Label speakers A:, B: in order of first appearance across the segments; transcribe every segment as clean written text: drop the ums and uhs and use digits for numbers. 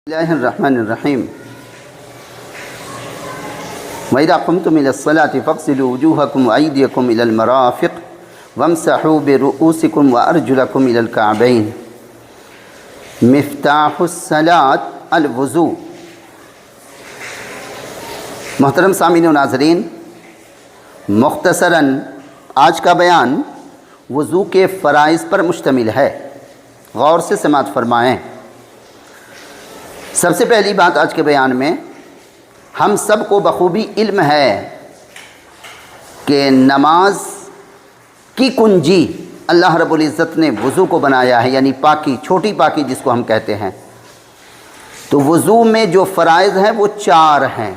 A: اللہ الرحمن الرحیم وَإِذَا قُمْتُمْ إِلَى الصَّلَاةِ فَاغْسِلُوا وُجُوهَكُمْ وَأَيْدِيَكُمْ إِلَى الْمَرَافِقِ وَامْسَحُوا بِرُؤُوسِكُمْ وَأَرْجُلَكُمْ إِلَى الْكَعْبَيْنِ۔ مفتاح الصلاة الوضوء۔ محترم سامعین و ناظرین، مختصراً آج کا بیان وضو کے فرائض پر مشتمل ہے، غور سے سماعت فرمائیں۔ سب سے پہلی بات آج کے بیان میں، ہم سب کو بخوبی علم ہے کہ نماز کی کنجی اللہ رب العزت نے وضو کو بنایا ہے، یعنی پاکی، چھوٹی پاکی جس کو ہم کہتے ہیں۔ تو وضو میں جو فرائض ہیں وہ 4 ہیں،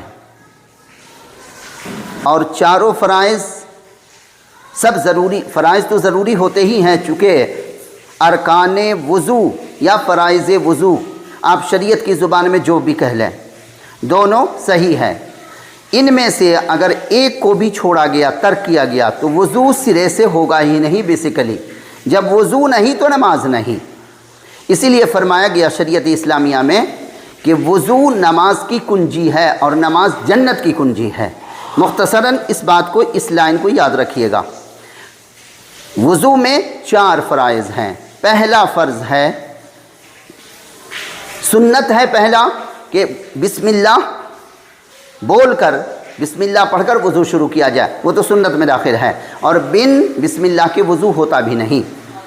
A: اور چاروں فرائض سب ضروری فرائض تو ضروری ہوتے ہی ہیں، چونکہ ارکان وضو یا فرائض وضو آپ شریعت کی زبان میں جو بھی کہہ لیں، دونوں صحیح ہے۔ ان میں سے اگر ایک کو بھی چھوڑا گیا، ترک کیا گیا، تو وضو سرے سے ہوگا ہی نہیں بیسیکلی۔ جب وضو نہیں تو نماز نہیں۔ اسی لیے فرمایا گیا شریعت اسلامیہ میں کہ وضو نماز کی کنجی ہے اور نماز جنت کی کنجی ہے۔ مختصراً اس بات کو، اس لائن کو یاد رکھیے گا۔ وضو میں 4 فرائض ہیں۔ پہلا فرض ہے، سنت ہے پہلا، کہ بسم اللہ بول کر، بسم اللہ پڑھ کر وضو شروع کیا جائے، وہ تو سنت میں داخل ہے، اور بن بسم اللہ کے وضو ہوتا بھی نہیں۔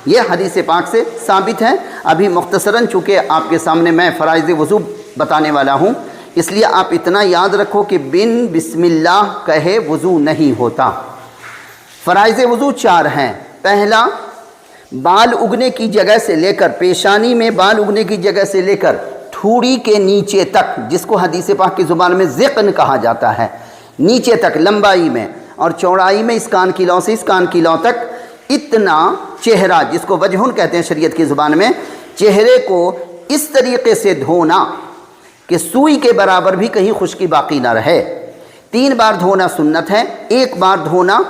A: یہ حدیث پاک سے ثابت ہے۔ ابھی مختصراً چونکہ آپ کے سامنے میں فرائض وضو بتانے والا ہوں، اس لیے آپ اتنا یاد رکھو کہ بن بسم اللہ کہے وضو نہیں ہوتا۔ فرائض وضو 4 ہیں۔ پہلا، بال اگنے کی جگہ سے لے کر، پیشانی میں بال اگنے کی جگہ سے لے کر ٹھوڑی کے نیچے تک، جس کو حدیث پاک کی زبان میں ذقن کہا جاتا ہے، نیچے تک لمبائی میں اور چوڑائی میں، اس کان کی لو سے اس کان کی لو تک اتنا چہرہ، جس کو وجہن کہتے ہیں شریعت کی زبان میں، چہرے کو اس طریقے سے دھونا کہ سوئی کے برابر بھی کہیں خشکی باقی نہ رہے۔ 3 بار دھونا سنت ہے، 1 بار دھونا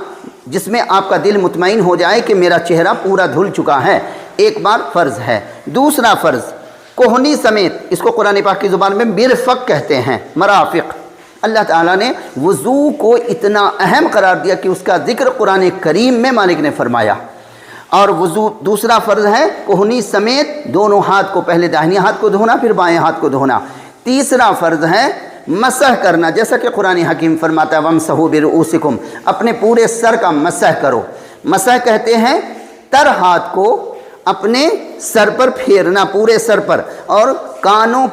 A: جس میں آپ کا دل مطمئن ہو جائے کہ میرا چہرہ پورا دھل چکا ہے، 1 بار فرض ہے۔ دوسرا فرض، کوہنی سمیت، اس کو قرآن پاک کی زبان میں مرفق کہتے ہیں، مرافق۔ اللہ تعالیٰ نے وضو کو اتنا اہم قرار دیا کہ اس کا ذکر قرآن کریم میں مالک نے فرمایا۔ اور وضو دوسرا فرض ہے کوہنی سمیت دونوں ہاتھ کو، پہلے داہنی ہاتھ کو دھونا پھر بائیں ہاتھ کو دھونا۔ تیسرا فرض ہے مسح کرنا، جیسا کہ قرآن حکیم فرماتا ہے وَامْسَحُوا بِرُؤُوسِكُمْ، اپنے پورے سر کا مسح کرو۔ مسح کہتے ہیں تر ہاتھ کو اپنے سر پر پھیرنا، پورے سر پر، اور کانوں